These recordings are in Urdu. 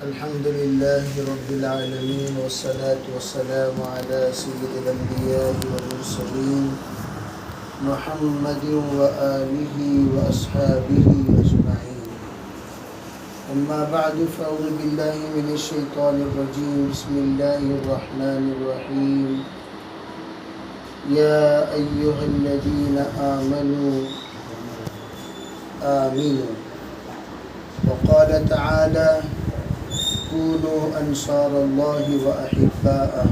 الحمد لله رب العالمين والصلاة والسلام على سيد الأنبياء والمرسلين محمد وآله وأصحابه أجمعين. أما بعد فأعوذ بالله من الشيطان الرجيم. بسم الله الرحمن الرحيم. يا أيها الذين آمنوا آمنوا. وقال تعالى كونوا أنصار الله وأحباءه.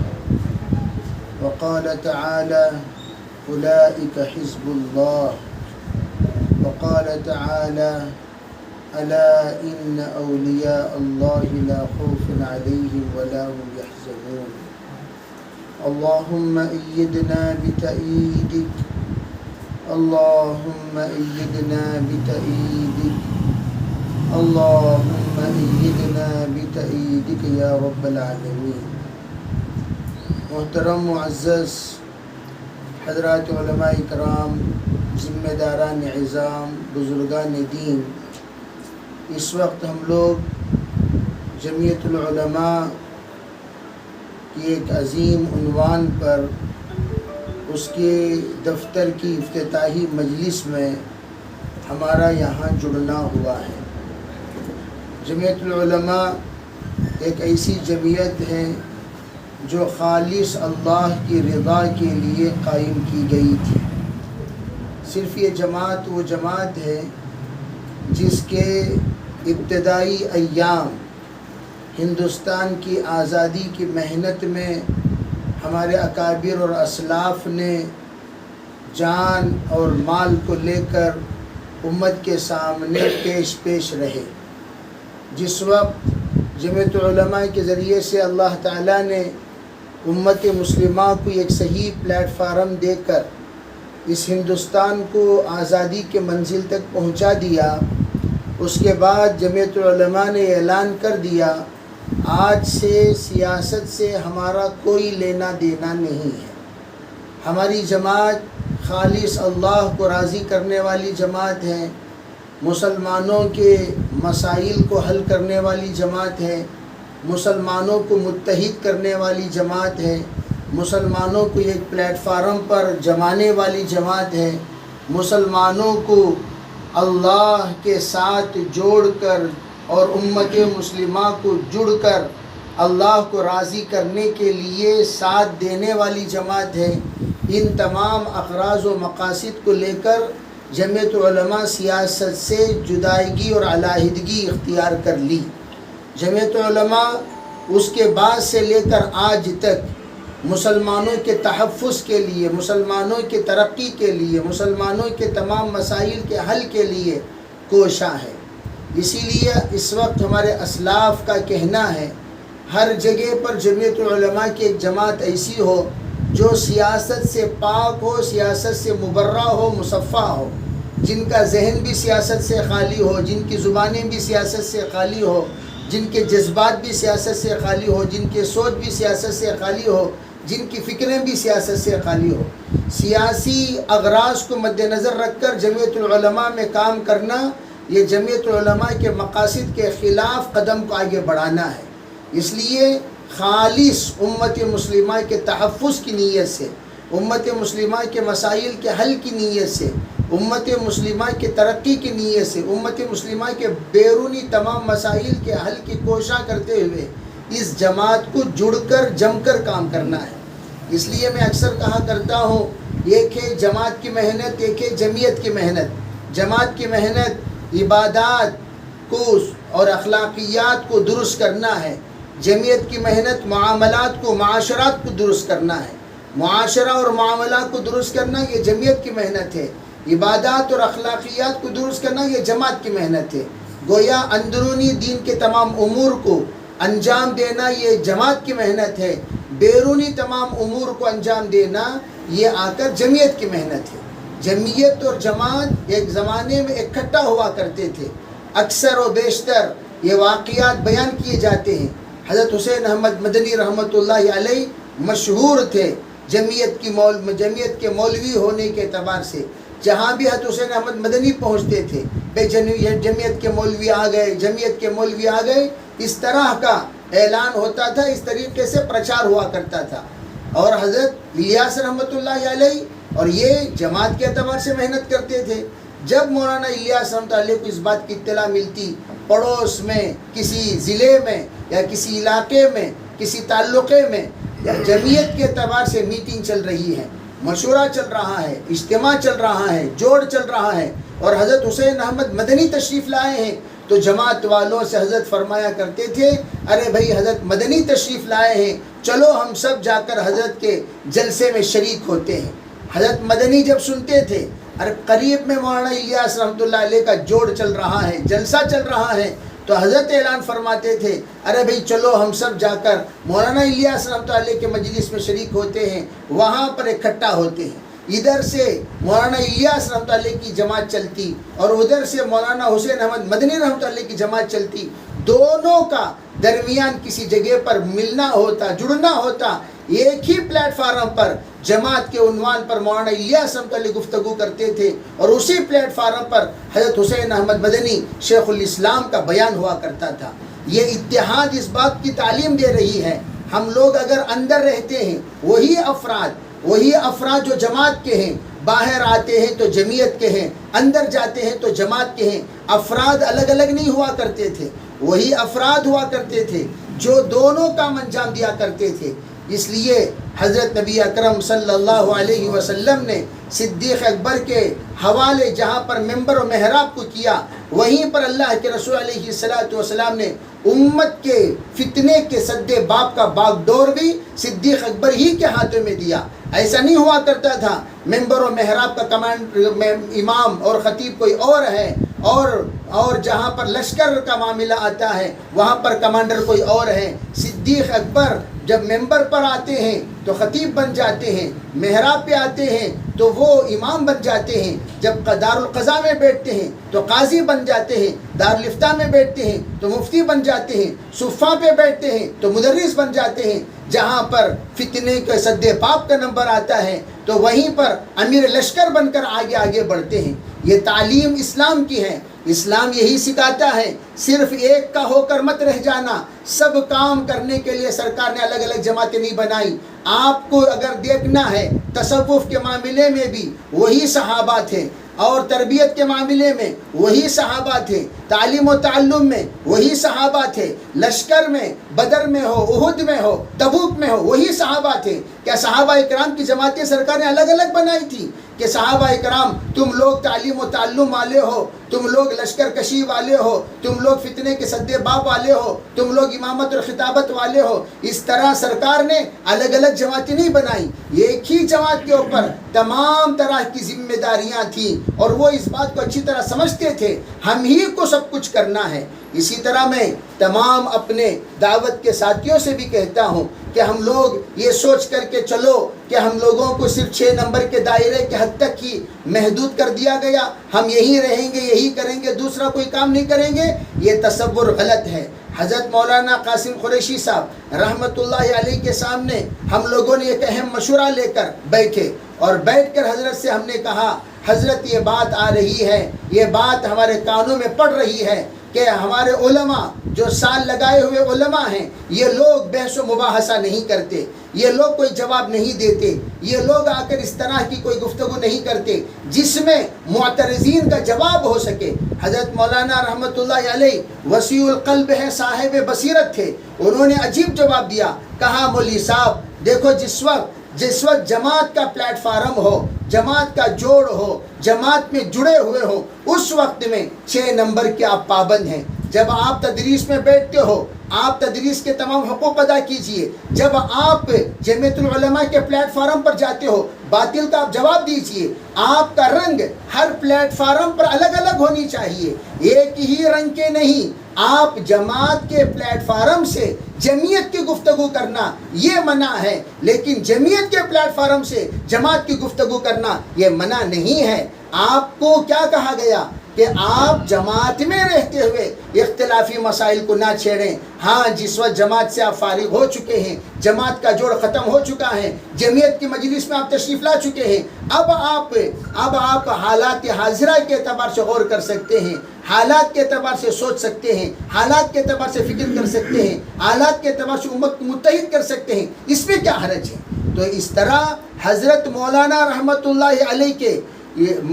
وقال تعالى أولئك حزب الله. وقال تعالى ألا إن أولياء الله لا خوف عليهم ولا هم يحزنون. اللهم أيدنا بتأييدك. اللهم أيدنا بتأييدك. اللهم أيدنا بتأييدك یا رب العالمین. محترم معزز حضرات علماء کرام، ذمہ داران عظام، بزرگان دین، اس وقت ہم لوگ جمعیت العلماء کی ایک عظیم عنوان پر اس کے دفتر کی افتتاحی مجلس میں ہمارا یہاں جڑنا ہوا ہے. جمعیت العلماء ایک ایسی جمعیت ہے جو خالص اللہ کی رضا کے لیے قائم کی گئی تھی. صرف یہ جماعت وہ جماعت ہے جس کے ابتدائی ایام ہندوستان کی آزادی کی محنت میں ہمارے اکابر اور اسلاف نے جان اور مال کو لے کر امت کے سامنے پیش رہے. جس وقت جمعیت علماء کے ذریعے سے اللہ تعالیٰ نے امت مسلمہ کو ایک صحیح پلیٹ فارم دے کر اس ہندوستان کو آزادی کے منزل تک پہنچا دیا، اس کے بعد جمعیت علماء نے اعلان کر دیا آج سے سیاست سے ہمارا کوئی لینا دینا نہیں ہے. ہماری جماعت خالص اللہ کو راضی کرنے والی جماعت ہے، مسلمانوں کے مسائل کو حل کرنے والی جماعت ہے، مسلمانوں کو متحد کرنے والی جماعت ہے، مسلمانوں کو ایک پلیٹ فارم پر جمانے والی جماعت ہے، مسلمانوں کو اللہ کے ساتھ جوڑ کر اور امت مسلمہ کو جڑ کر اللہ کو راضی کرنے کے لیے ساتھ دینے والی جماعت ہے. ان تمام اغراض و مقاصد کو لے کر جمعیت علماء سیاست سے جدائیگی اور علیحدگی اختیار کر لی. جمعیت علماء اس کے بعد سے لے کر آج تک مسلمانوں کے تحفظ کے لیے، مسلمانوں کے ترقی کے لیے، مسلمانوں کے تمام مسائل کے حل کے لیے کوشاں ہے. اسی لیے اس وقت ہمارے اسلاف کا کہنا ہے ہر جگہ پر جمعیت علماء کی ایک جماعت ایسی ہو جو سیاست سے پاک ہو، سیاست سے مبرہ ہو، مصفہ ہو، جن کا ذہن بھی سیاست سے خالی ہو، جن کی زبانیں بھی سیاست سے خالی ہو، جن کے جذبات بھی سیاست سے خالی ہو، جن کے سوچ بھی سیاست سے خالی ہو، جن کی فکریں بھی سیاست سے خالی ہو. سیاسی اغراض کو مد نظر رکھ کر جمعیت العلماء میں کام کرنا یہ جمعیت علماء کے مقاصد کے خلاف قدم کو آگے بڑھانا ہے. اس لیے خالص امت مسلمہ کے تحفظ کی نیت سے، امت مسلمہ کے مسائل کے حل کی نیت سے، امت مسلمہ کے ترقی کی نیت سے، امت مسلمہ کے بیرونی تمام مسائل کے حل کی کوشاں کرتے ہوئے اس جماعت کو جڑ کر جم کر کام کرنا ہے. اس لیے میں اکثر کہا کرتا ہوں ایک ہے جماعت کی محنت، ایک ہے جمعیت کی محنت. جماعت کی محنت عبادات کو اور اخلاقیات کو درست کرنا ہے، جمعیت کی محنت معاملات کو، معاشرات کو درست کرنا ہے. معاشرہ اور معاملات کو درست کرنا یہ جمعیت کی محنت ہے. عبادات اور اخلاقیات کو درست کرنا یہ جماعت کی محنت ہے. گویا اندرونی دین کے تمام امور کو انجام دینا یہ جماعت کی محنت ہے، بیرونی تمام امور کو انجام دینا یہ آ کر جمعیت کی محنت ہے. جمعیت اور جماعت ایک زمانے میں اکٹھا ہوا کرتے تھے. اکثر و بیشتر یہ واقعات بیان کیے جاتے ہیں. حضرت حسین احمد مدنی رحمۃ اللہ علیہ مشہور تھے جمعیت کے مولوی ہونے کے اعتبار سے. جہاں بھی حضرت حسین احمد مدنی پہنچتے تھے بے جمعیت کے مولوی آ گئے، جمعیت کے مولوی آ گئے، اس طرح کا اعلان ہوتا تھا، اس طریقے سے پرچار ہوا کرتا تھا. اور حضرت الیاس رحمۃ اللہ علیہ اور یہ جماعت کے اعتبار سے محنت کرتے تھے. جب مولانا الیاس رحمۃ اللہ علیہ کو اس بات کی اطلاع ملتی، پڑوس میں کسی ضلع میں یا کسی علاقے میں کسی تعلقے میں یا جمعیت کے اعتبار سے میٹنگ چل رہی ہے، مشورہ چل رہا ہے، اجتماع چل رہا ہے، جوڑ چل رہا ہے، اور حضرت حسین احمد مدنی تشریف لائے ہیں، تو جماعت والوں سے حضرت فرمایا کرتے تھے، ارے بھائی حضرت مدنی تشریف لائے ہیں، چلو ہم سب جا کر حضرت کے جلسے میں شریک ہوتے ہیں. حضرت مدنی جب سنتے تھے ارے قریب میں مولانا الیاس رحمۃ اللہ علیہ کا جوڑ چل رہا ہے، جلسہ چل رہا ہے، تو حضرت اعلان فرماتے تھے، ارے بھئی چلو ہم سب جا کر مولانا الیاس رحمۃ اللہ علیہ کے مجلس میں شریک ہوتے ہیں، وہاں پر اکٹھا ہوتے ہیں. ادھر سے مولانا الیاس رحمۃ اللہ علیہ کی جماعت چلتی اور ادھر سے مولانا حسین احمد مدنی رحمۃ اللہ علیہ کی جماعت چلتی. دونوں کا درمیان کسی جگہ پر ملنا ہوتا، جڑنا ہوتا، ایک ہی پلیٹ فارم پر جماعت کے عنوان پر مولانا الیاس رحمۃ اللہ علیہ گفتگو کرتے تھے، اور اسی پلیٹ فارم پر حضرت حسین احمد مدنی شیخ الاسلام کا بیان ہوا کرتا تھا. یہ اتحاد اس بات کی تعلیم دے رہی ہے، ہم لوگ اگر اندر رہتے ہیں، وہی افراد جو جماعت کے ہیں، باہر آتے ہیں تو جمعیت کے ہیں، اندر جاتے ہیں تو جماعت کے ہیں. افراد الگ الگ نہیں ہوا کرتے تھے، وہی افراد ہوا کرتے تھے جو دونوں کام انجام دیا کرتے تھے. اس لیے حضرت نبی اکرم صلی اللہ علیہ وسلم نے صدیق اکبر کے حوالے جہاں پر ممبر و محراب کو کیا، وہیں پر اللہ کے رسول علیہ السلام نے امت کے فتنے کے سد باب کا باغ ڈور بھی صدیق اکبر ہی کے ہاتھوں میں دیا. ایسا نہیں ہوا کرتا تھا ممبر و محراب کا امام اور خطیب کوئی اور ہے، اور جہاں پر لشکر کا معاملہ آتا ہے وہاں پر کمانڈر کوئی اور ہے. صدیق اکبر جب ممبر پر آتے ہیں تو خطیب بن جاتے ہیں، محراب پہ آتے ہیں تو وہ امام بن جاتے ہیں، جب دارالقضاء میں بیٹھتے ہیں تو قاضی بن جاتے ہیں، دارالفتاء میں بیٹھتے ہیں تو مفتی بن جاتے ہیں، صفہ پہ بیٹھتے ہیں تو مدرس بن جاتے ہیں. جہاں پر فتنے کے سد پاپ کا نمبر آتا ہے تو وہیں پر امیر لشکر بن کر آگے بڑھتے ہیں. یہ تعلیم اسلام کی ہے. اسلام یہی سکھاتا ہے صرف ایک کا ہو کر مت رہ جانا. سب کام کرنے کے لیے سرکار نے الگ الگ جماعتیں نہیں بنائی. آپ کو اگر دیکھنا ہے تصوف کے معاملے میں بھی وہی صحابہ تھے، اور تربیت کے معاملے میں وہی صحابہ تھے، تعلیم و تعلم میں وہی صحابہ تھے، لشکر میں بدر میں ہو، احد میں ہو، تبوک میں ہو وہی صحابہ تھے. کیا صحابہ اکرام کی جماعتیں سرکار نے الگ الگ بنائی تھی کہ صحابہ اکرام تم لوگ تعلیم و تعلم والے ہو، تم لوگ لشکر کشی والے ہو، تم لوگ فتنے کے سد باب والے ہو، تم لوگ امامت اور خطابت والے ہو؟ اس طرح سرکار نے الگ الگ جماعتیں نہیں بنائی. ایک ہی جماعت کے اوپر تمام طرح کی ذمہ داریاں تھیں، اور وہ اس بات کو اچھی طرح سمجھتے تھے ہم ہی کو سب کچھ کرنا ہے. اسی طرح میں تمام اپنے دعوت کے ساتھیوں سے بھی کہتا ہوں کہ ہم لوگ یہ سوچ کر کے چلو کہ ہم لوگوں کو صرف 6 نمبر کے دائرے کے حد تک ہی محدود کر دیا گیا، ہم یہی رہیں گے، یہی کریں گے، دوسرا کوئی کام نہیں کریں گے. یہ تصور غلط ہے. حضرت مولانا قاسم قریشی صاحب رحمۃ اللہ علیہ کے سامنے ہم لوگوں نے ایک اہم مشورہ لے کر بیٹھے، اور بیٹھ کر حضرت سے ہم نے کہا، حضرت یہ بات آ رہی ہے، یہ بات ہمارے کانوں میں پڑ رہی ہے کہ ہمارے علماء جو سال لگائے ہوئے علماء ہیں، یہ لوگ بحث و مباحثہ نہیں کرتے، یہ لوگ کوئی جواب نہیں دیتے، یہ لوگ آ کر اس طرح کی کوئی گفتگو نہیں کرتے جس میں معترضین کا جواب ہو سکے. حضرت مولانا رحمۃ اللہ علیہ وسیع القلب ہے، صاحب بصیرت تھے. انہوں نے عجیب جواب دیا. کہا مولوی صاحب دیکھو، جس وقت جماعت کا پلیٹ فارم ہو، جماعت کا جوڑ ہو، جماعت میں جڑے ہوئے ہو، اس وقت میں 6 نمبر کے آپ پابند ہیں. جب آپ تدریس میں بیٹھتے ہو، آپ تدریس کے تمام حقوق ادا کیجئے. جب آپ جمعیت العلماء کے پلیٹ فارم پر جاتے ہو، باطل کا آپ جواب دیجئے. آپ کا رنگ ہر پلیٹ فارم پر الگ الگ ہونی چاہیے، ایک ہی رنگ کے نہیں. آپ جماعت کے پلیٹ فارم سے جمعیت کی گفتگو کرنا یہ منع ہے، لیکن جمعیت کے پلیٹ فارم سے جماعت کی گفتگو کرنا یہ منع نہیں ہے. آپ کو کیا کہا گیا کہ آپ جماعت میں رہتے ہوئے اختلافی مسائل کو نہ چھیڑیں. ہاں، جس وقت جماعت سے آپ فارغ ہو چکے ہیں، جماعت کا جوڑ ختم ہو چکا ہے، جمعیت کی مجلس میں آپ تشریف لا چکے ہیں، اب آپ حالات حاضرہ کے اعتبار سے غور کر سکتے ہیں. حالات کے اعتبار سے سوچ سکتے ہیں، حالات کے اعتبار سے فکر کر سکتے ہیں، حالات کے اعتبار سے امت کو متحد کر سکتے ہیں، اس میں کیا حرج ہے؟ تو اس طرح حضرت مولانا رحمۃ اللہ علیہ کے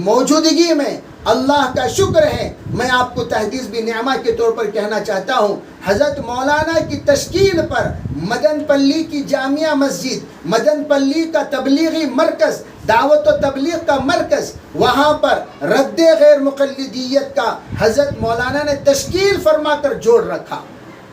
موجودگی میں اللہ کا شکر ہے. میں آپ کو تحدیث بھی نعمہ کے طور پر کہنا چاہتا ہوں، حضرت مولانا کی تشکیل پر مدن پلی کی جامعہ مسجد، مدن پلی کا تبلیغی مرکز، دعوت و تبلیغ کا مرکز، وہاں پر رد غیر مقلدیت کا حضرت مولانا نے تشکیل فرما کر جوڑ رکھا،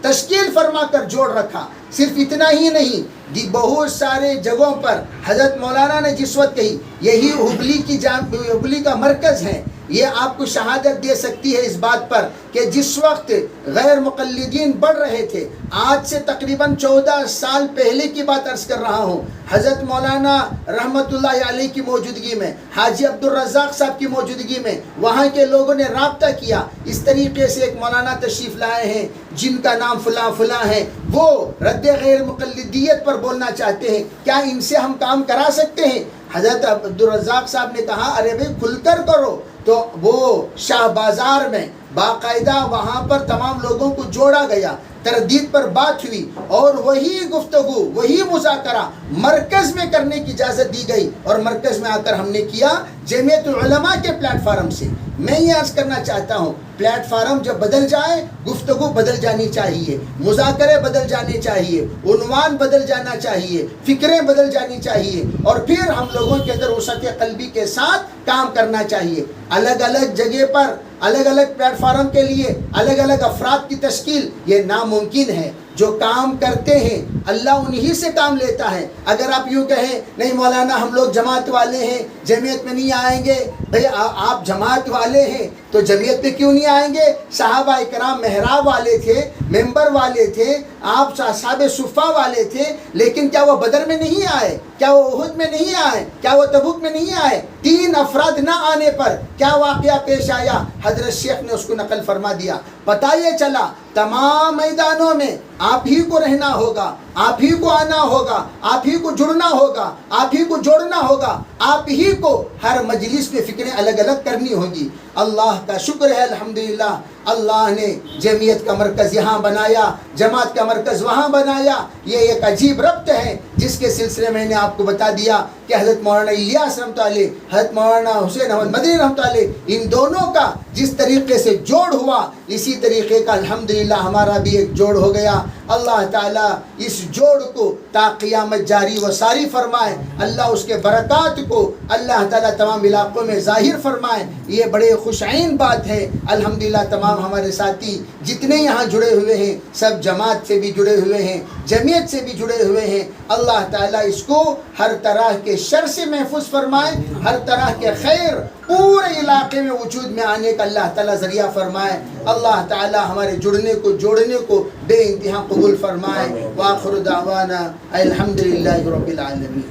تشکیل فرما کر جوڑ رکھا. صرف اتنا ہی نہیں، بہت سارے جگہوں پر حضرت مولانا نے جس وقت کہی، یہی ہبلی کا مرکز ہے، یہ آپ کو شہادت دے سکتی ہے اس بات پر کہ جس وقت غیر مقلدین بڑھ رہے تھے، آج سے تقریباً 14 سال پہلے کی بات عرض کر رہا ہوں، حضرت مولانا رحمۃ اللہ علیہ کی موجودگی میں، حاجی عبدالرزاق صاحب کی موجودگی میں وہاں کے لوگوں نے رابطہ کیا. اس طریقے سے ایک مولانا تشریف لائے ہیں جن کا نام فلاں فلاں ہے، وہ رد غیر مقلدیت پر بولنا چاہتے ہیں، کیا ان سے ہم کام کرا سکتے ہیں؟ حضرت عبدالرزاق صاحب نے کہا ارے بھائی کھل کر کرو. تو وہ شاہ بازار میں باقاعدہ وہاں پر تمام لوگوں کو جوڑا گیا، تردید پر بات ہوئی اور وہی گفتگو، وہی مذاکرہ مرکز میں کرنے کی اجازت دی گئی، اور مرکز میں آ کر ہم نے کیا جمعیت العلماء کے پلیٹ فارم سے. میں یہ عرض کرنا چاہتا ہوں، پلیٹ فارم جب بدل جائے گفتگو بدل جانی چاہیے، مذاکرے بدل جانے چاہیے، عنوان بدل جانا چاہیے، فکریں بدل جانی چاہیے، اور پھر ہم لوگوں کے اندر وسعت قلبی کے ساتھ کام کرنا چاہیے. الگ الگ جگہ پر الگ الگ پلیٹ فارم کے لیے الگ الگ افراد کی تشکیل یہ ناممکن ہے. جو کام کرتے ہیں اللہ انہی سے کام لیتا ہے. اگر آپ یوں کہیں نہیں مولانا ہم لوگ جماعت والے ہیں، جمعیت میں نہیں آئیں گے، بھئی آپ جماعت والے ہیں تو جمعیت میں کیوں نہیں آئیں گے؟ صحابہ کرام محراب والے تھے، ممبر والے تھے، آپ اصحاب صفہ والے تھے، لیکن کیا وہ بدر میں نہیں آئے؟ کیا وہ احد میں نہیں آئے؟ کیا وہ تبوک میں نہیں آئے؟ 3 افراد نہ آنے پر کیا واقعہ پیش آیا؟ حضرت شیخ نے اس کو نقل فرما دیا. پتہ یہ چلا تمام میدانوں میں آپ ہی کو رہنا ہوگا، آپ ہی کو آنا ہوگا، آپ ہی کو جڑنا ہوگا، آپ ہی کو جوڑنا ہوگا، آپ ہی کو ہر مجلس میں فکریں الگ الگ کرنی ہوگی. اللہ کا شکر ہے الحمدللہ، اللہ نے جمعیت کا مرکز یہاں بنایا، جماعت کا مرکز وہاں بنایا. یہ ایک عجیب ربط ہے جس کے سلسلے میں نے آپ کو بتا دیا کہ حضرت مولانا الیاس رحمۃ اللہ علیہ، حضرت مولانا حسین احمد مدنی رحمۃ اللہ علیہ، ان دونوں کا جس طریقے سے جوڑ ہوا اسی طریقے کا الحمدللہ ہمارا بھی ایک جوڑ ہو گیا. اللہ تعالیٰ اس جوڑ کو تا قیامت جاری و ساری فرمائے. اللہ اس کے برکات کو اللہ تعالیٰ تمام علاقوں میں ظاہر فرمائے. یہ بڑے خوشعین بات ہے. الحمدللہ تمام ہمارے ساتھی جتنے یہاں جڑے ہوئے ہیں سب جماعت سے بھی جڑے ہوئے ہیں، جمعیت سے بھی جڑے ہوئے ہیں. اللہ تعالیٰ اس کو ہر طرح کے شر سے محفوظ فرمائے، ہر طرح کے خیر پورے علاقے میں وجود میں آنے کا اللہ تعالیٰ ذریعہ فرمائے. اللہ تعالیٰ ہمارے جڑنے کو جوڑنے کو بے انتہا قبول فرمائے. وآخر دعوانا الحمدللہ رب العالمین.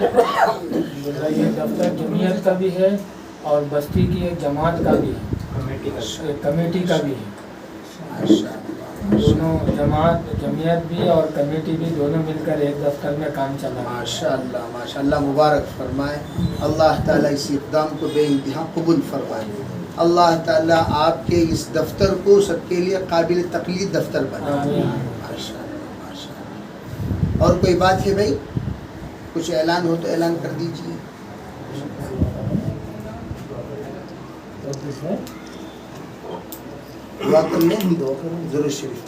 یہ دفتر جمعیت کا بھی ہے اور بستی کی ایک جماعت کا بھی ہے، کمیٹی کا بھی ہے. دونوں جمعیت بھی اور کمیٹی بھی دونوں مل کر ایک دفتر میں کام چلا رہا ہے. ماشاءاللہ ماشاءاللہ مبارک فرمائے. اللہ تعالیٰ اس اقدام کو بے انتہا قبول فرمائے. اللہ تعالیٰ آپ کے اس دفتر کو سب کے لیے قابل تقلید دفتر بنائے. ماشاءاللہ ماشاءاللہ. اور کوئی بات ہے بھائی؟ کچھ اعلان ہو تو اعلان کر دیجیے. دعا کر لیں، ضرور شریف.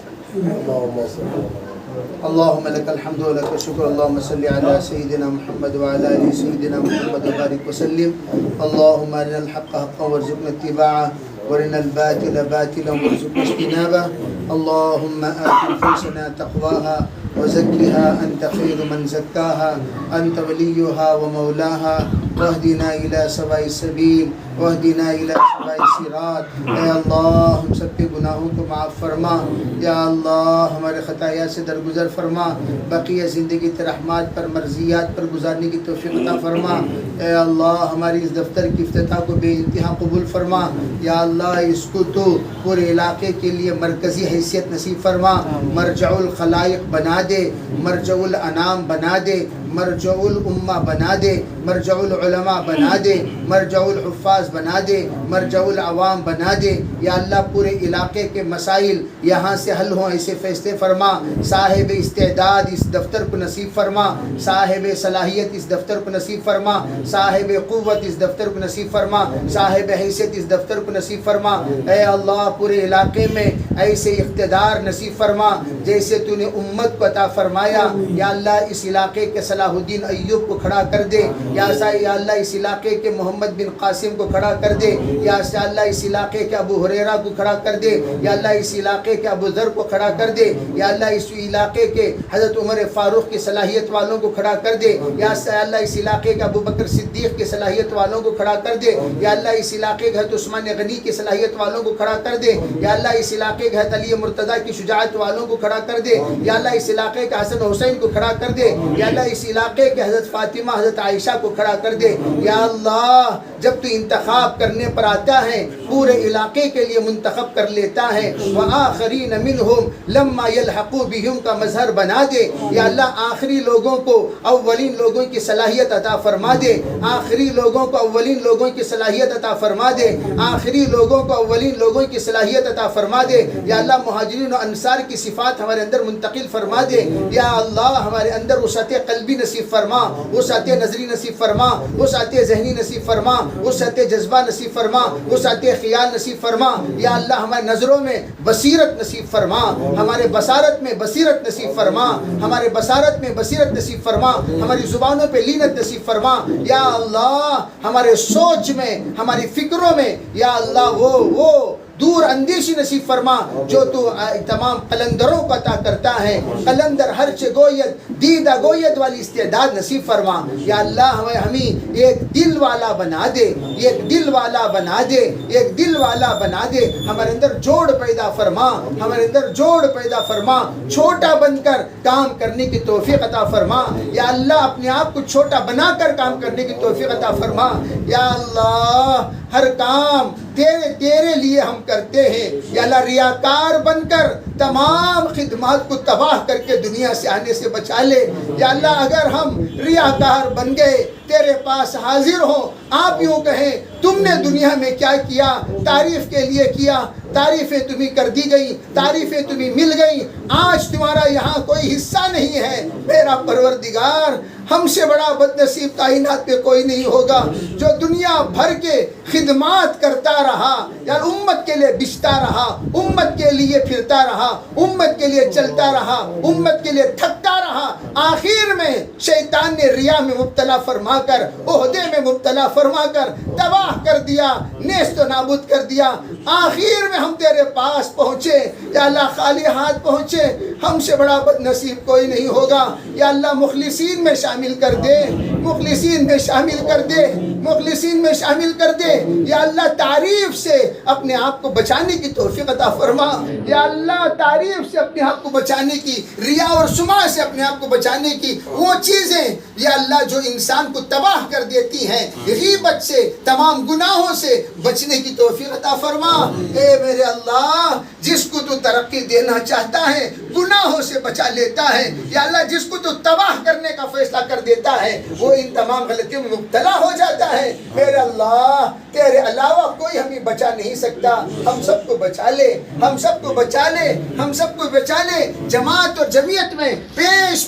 اللهم لك الحمد ولك الشكر. اللهم صل على سيدنا محمد وعلى آل سيدنا محمد وبارك وسلم. اللهم أرنا الحق حقا وارزقنا اتباعه وارنا الباطل باطلا وارزقنا اجتنابه. اللهم آت نفوسنا تقواها وزكها أنت خير من زكاها أنت وليها ومولاها واهدنا إلى سواء السبيل واهدنا إلى سواء الصراط. اے اللہ ہم سب کے گناہوں کو معاف فرما. یا اللہ ہمارے خطایا سے درگزر فرما. بقیہ زندگی ترحمات پر مرضیات پر گزارنے کی توفیق عطا فرما. اے اللہ ہماری اس دفتر کی افتتاح کو بے انتہا قبول فرما. یا اللہ اس کو تو پورے علاقے کے لیے مرکزی حیثیت نصیب فرما. مرجع الخلائق بنا دے، مرجع الانام بنا دے، مرجع الامہ بنا دے، مرجع العلماء بنا دے، مرجع الحفاظ بنا دے، مرجع العوام بنا دے۔ یا اللہ پورے علاقے کے مسائل یہاں سے حل ہوں ایسے فیصلے فرما۔ صاحب استعداد اس دفتر کو نصیب فرما، صاحب صلاحیت اس دفتر کو نصیب فرما، صاحب قوت اس دفتر کو نصیب فرما، صاحب حیثیت اس دفتر کو نصیب فرما۔ اے اللہ پورے علاقے میں ایسے اقتدار نصیب فرما جیسے تو نے امت کو عطا فرمایا۔ یا اللہ اس علاقے کے صلاح الدین ایوب کو کھڑا کر دے، یا اللہ اس علاقے کے محمد بن قاسم کو کھڑا کر دے، یا اللہ اس علاقے کے ابو ہریرہ کو کھڑا کر دے، یا اللہ اس علاقے کے ابو ذر کو کھڑا کر دے، یا اللہ اس علاقے کے حضرت عمر فاروق کی صلاحیت والوں کو کھڑا کر دے، یا اللہ اس علاقے کے ابو بکر صدیق کی صلاحیت والوں کو کھڑا کر دے، یا اللہ اس علاقے کے حضرت عثمان غنی کی صلاحیت والوں کو کھڑا کر دے، یا اللہ اس علاقے کے حضرت علی مرتضیٰ کی شجاعت والوں کو کھڑا کر دے، یا اللہ اس علاقے کے حسن حسین کو کھڑا کر دے، یا اللہ اس علاقے کے حضرت فاطمہ حضرت عائشہ کو کھڑا کر دے۔ یا اللہ جب تو انتخاب کرنے پر آتا ہے پورے علاقے کے لیے منتخب کر لیتا ہے۔ وآخرین منہم لما یلحقوا بہم کا مظہر بنا دے۔ یا اللہ آخری لوگوں کو اولین لوگوں کی صلاحیت عطا فرما دے، آخری لوگوں کو اولین لوگوں کی صلاحیت عطا فرما دے، آخری لوگوں کو اولین لوگوں کی صلاحیت عطا فرما دے۔ یا اللہ مہاجرین و انصار کی صفات ہمارے اندر منتقل فرما دے۔ یا اللہ ہمارے اندر وسعت قلبی نصیب فرما، وسعت نظری نصیب فرما، وسعت ذہنی نصیب فرما، وسعت جذبہ نصیب فرما، وسعت خیال نصیب فرما۔ یا اللہ ہماری نظروں میں بصیرت نصیب فرما، ہمارے بصارت میں بصیرت نصیب فرما، ہمارے بصارت میں بصیرت نصیب فرما، ہماری زبانوں پہ لینت نصیب فرما۔ یا اللہ ہمارے سوچ میں ہماری فکروں میں یا اللہ وہ دور اندیشی نصیب فرما جو تو تمام قلندروں کو عطا کرتا ہے۔ قلندر ہرچ گوید دیدہ گوید والی استعداد نصیب فرما۔ یا اللہ ہمیں ایک دل والا بنا دے، ایک دل والا بنا دے، ایک دل والا بنا دے۔ ہمارے اندر جوڑ پیدا فرما، ہمارے اندر جوڑ پیدا فرما، چھوٹا بن کر کام کرنے کی توفیق عطا فرما۔ یا اللہ اپنے آپ کو چھوٹا بنا کر کام کرنے کی توفیق عطا فرما۔ یا اللہ ہر کام تیرے لیے ہم کرتے ہیں۔ یا اللہ ریاکار بن کر تمام خدمات کو تباہ کر کے دنیا سے آنے سے بچا لے۔ یا اللہ اگر ہم ریاکار بن گئے تیرے پاس حاضر ہوں، آپ یوں کہیں تم نے دنیا میں کیا کیا، تعریف کے لیے کیا، تعریفیں تمہیں کر دی گئی، تعریفیں تمہیں مل گئی، آج تمہارا یہاں کوئی حصہ نہیں ہے۔ میرا پروردگار ہم سے بڑا بد نصیب کائنات پہ کوئی نہیں ہوگا جو دنیا بھر کے خدمات کرتا رہا، یا امت کے لیے بچتا رہا، امت کے لیے پھرتا رہا، امت کے لیے چلتا رہا، امت کے لیے تھکتا رہا، آخر میں شیطان نے ریا میں مبتلا فرما کر، عہدے میں مبتلا فرما کر تباہ کر دیا، نیست و نابود کر دیا۔ آخر میں ہم تیرے پاس پہنچے، یا اللہ خالی ہاتھ پہنچے، ہم سے بڑا بد نصیب کوئی نہیں ہوگا۔ یا اللہ مخلصین میں شامل کر دے، مخلصین میں شامل کر دے، مخلصین میں شامل کر دے۔ یا اللہ تعریف سے اپنے آپ کو بچانے کی توفیق عطا فرما۔ یا اللہ تعریف سے اپنے آپ کو بچانے کی، ریا اور سمعہ سے اپنے آپ کو بچانے کی وہ چیزیں یا اللہ جو انسان کو تباہ کر دیتی ہیں، غیبت سے، تمام گناہوں سے بچنے کی توفیق عطا فرما۔ اے میرے اللہ جس کو تو ترقی دینا چاہتا ہے گناہوں سے بچا لیتا ہے، یا اللہ جس کو تو تباہ کرنے کا فیصلہ کر دیتا ہے وہ ان تمام غلطیوں میں مبتلا ہو جاتا ہے۔ میرے اللہ تیرے علاوہ کوئی ہمیں بچا نہیں سکتا، ہم سب کو بچا لے، ہم سب کو بچا لے، ہم سب کو بچا لے۔ جماعت اور جمعیت میں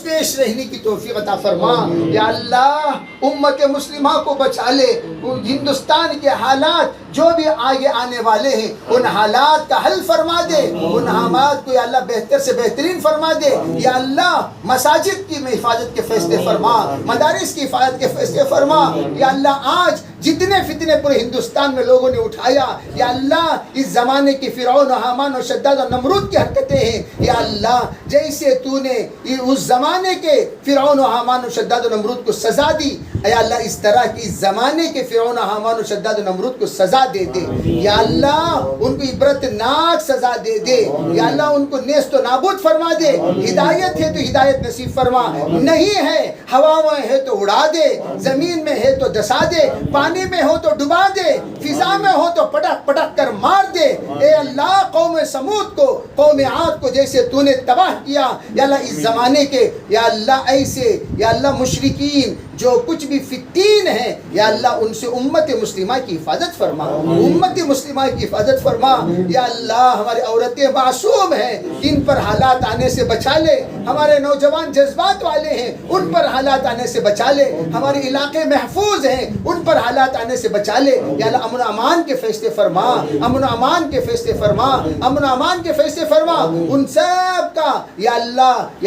پیش رہنے کی توفیق عطا فرما۔ یا اللہ امت مسلمہ کو بچا لے، ہندوستان کے حالات جو بھی آگے آنے والے ہیں ان حالات کا حل فرما دے، ان حالات کو یا اللہ بہتر سے بہترین فرما دے۔ یا اللہ مساجد کی حفاظت کے فیصلے فرما، مدارس کی حفاظت کے فیصلے فرما۔ یا اللہ آج جتنے فتنے پورے ہندوستان میں لوگوں نے اٹھایا، یا اللہ اس زمانے کی فرعون و حامان و شداد و نمرود کی حرکتیں ہیں، یا اللہ جیسے تو نے اس زمانے کے فرعون و حامان و شداد و نمرود کو سزا دی، یا اللہ اس طرح کی اس زمانے کے فرعون و حامان و شداد و نمرود کو سزا دے دے۔ یا اللہ ان کو عبرت ناک سزا دے دے، یا اللہ ان کو نیست و نابود فرما دے۔ ہدایت ہے تو ہدایت نصیب فرما، نہیں ہے ہوا میں ہے تو اڑا دے، زمین میں ہے تو دسا دے، پانی پانی میں ہو تو ڈبا دے، فضا میں ہو تو پٹک پٹک کر مار دے۔ اے اللہ قوم سمود کو، قوم عاد کو جیسے تو نے تباہ کیا، یا اللہ اس زمانے کے یا اللہ ایسے یا اللہ مشرکین جو کچھ بھی فتین ہیں، یا اللہ ان سے امت مسلمہ کی حفاظت فرما، امت مسلمہ کی حفاظت فرما۔ یا اللہ ہماری عورتیں معصوم ہیں، ان پر حالات آنے سے بچا لے، ہمارے نوجوان جذبات والے ہیں، ان پر حالات آنے سے بچا لے، ہمارے علاقے محفوظ ہیں، ان پر حالات آنے سے بچا لے۔ یا اللہ امن و امان کے فیصلے فرما، امن و امان کے فیصلے فرما، امن و امان کے فیصلے فرما۔ ان سب کا یا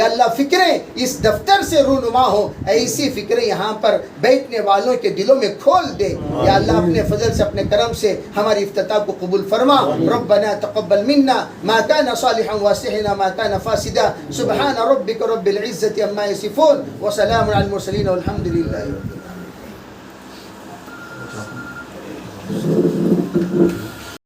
اللہ فکریں اس دفتر سے رونما ہو، ایسی فکریں یہاں پر بیٹھنے والوں کے دلوں میں کھول دے۔ یا اللہ اپنے فضل سے اپنے کرم سے ہماری افتتاح کو قبول فرما۔ ربنا تقبل منا ما كان صالحا واصلحنا ما كان فاسدا، سبحان ربك رب العزة عما يصفون وسلام على المرسلين والحمد لله رب العالمين۔